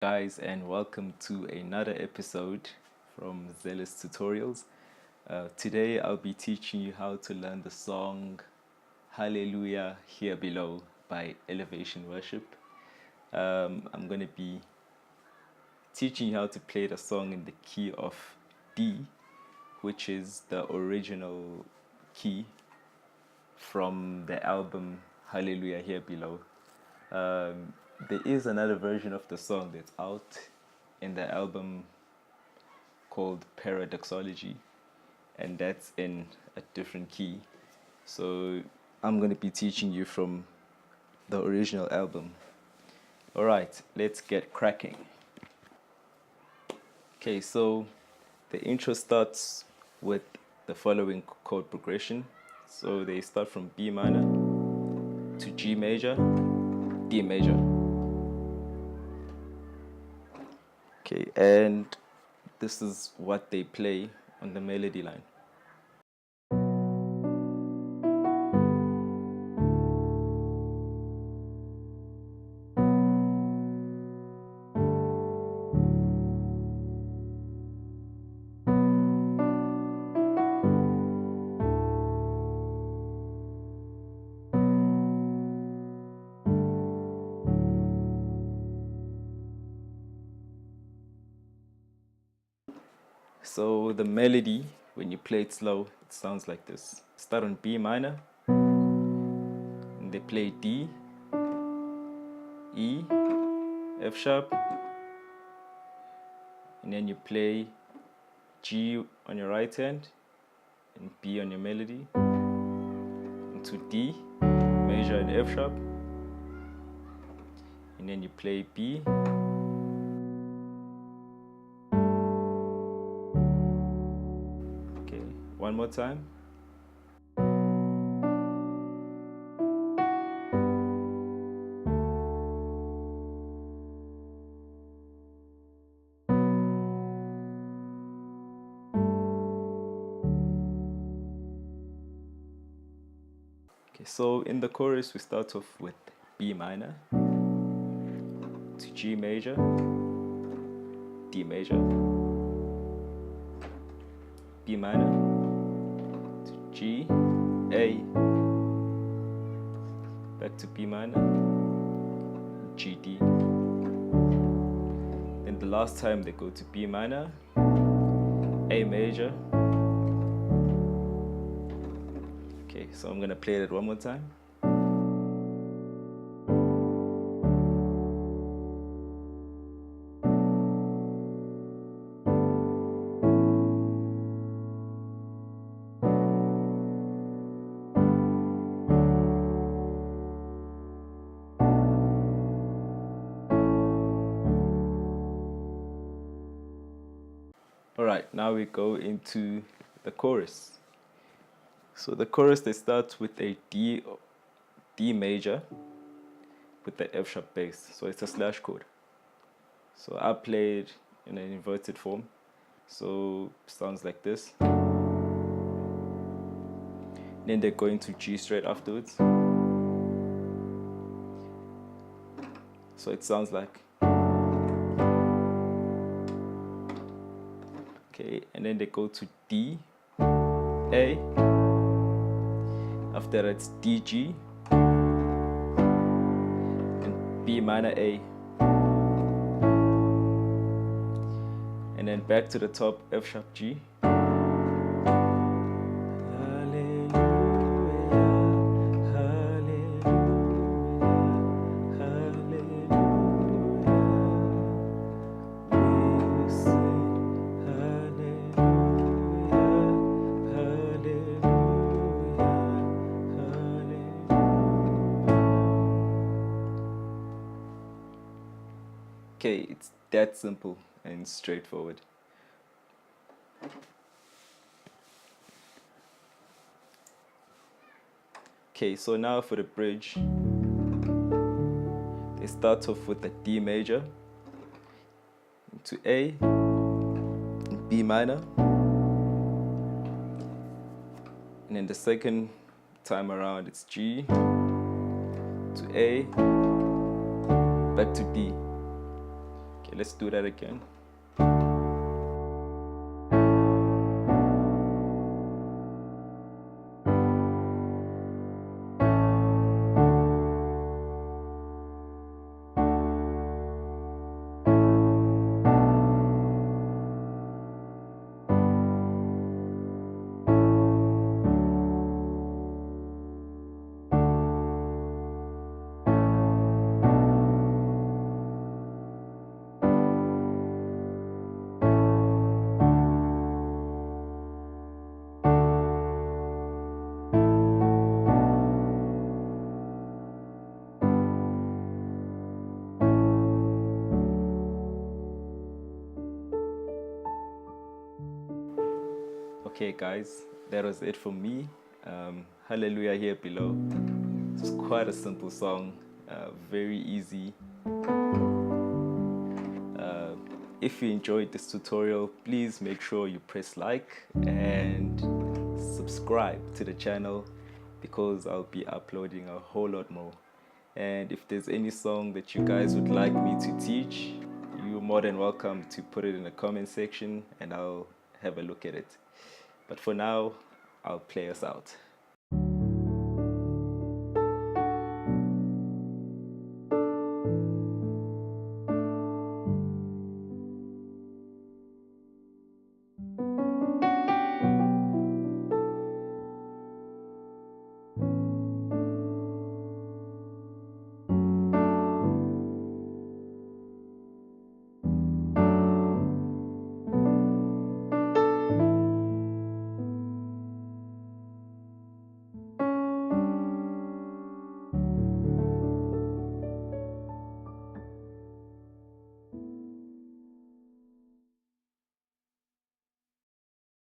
guys, and welcome to another episode from Zealous Tutorials. Today, I'll be teaching you how to learn the song Hallelujah Here Below by Elevation Worship. I'm going to be teaching you how to play the song in the key of D, which is the original key from the album Hallelujah Here Below. There is another version of the song that's out in the album called Paradoxology, and that's in a different key. So I'm going to be teaching you from the original album. Alright, let's get cracking. Okay, so the intro starts with the following chord progression. So they start from B minor to G major, D major. Okay, and this is what they play on the melody line. So the melody, when you play it slow, it sounds like this. Start on B minor, and they play D, E, F sharp, and then you play G on your right hand and B on your melody, into D, major and F sharp, and then you play B, okay, one more time. Okay, so in the chorus we start off with B minor to G major, D major, B minor to G, A, back to B minor, G, D. Then the last time they go to B minor, A major. Okay, so I'm gonna play that one more time. Alright, now we go into the chorus. So the chorus, they start with a D major with the F sharp bass. So it's a slash chord. So I played in an inverted form. So sounds like this. Then they go into G straight afterwards. So it sounds like. Okay, and then they go to D, A. After that it's D, G, and B minor, A. And then back to the top, F sharp, G. Okay, it's that simple and straightforward. Okay, so now for the bridge, they start off with the D major into A, B minor, and then the second time around it's G to A, back to D. Okay, let's do that again. Okay, guys, that was it from me. Hallelujah Here Below. It's quite a simple song, very easy. If you enjoyed this tutorial, please make sure you press like and subscribe to the channel, because I'll be uploading a whole lot more. And if there's any song that you guys would like me to teach, you're more than welcome to put it in the comment section and I'll have a look at it. But for now, I'll play us out.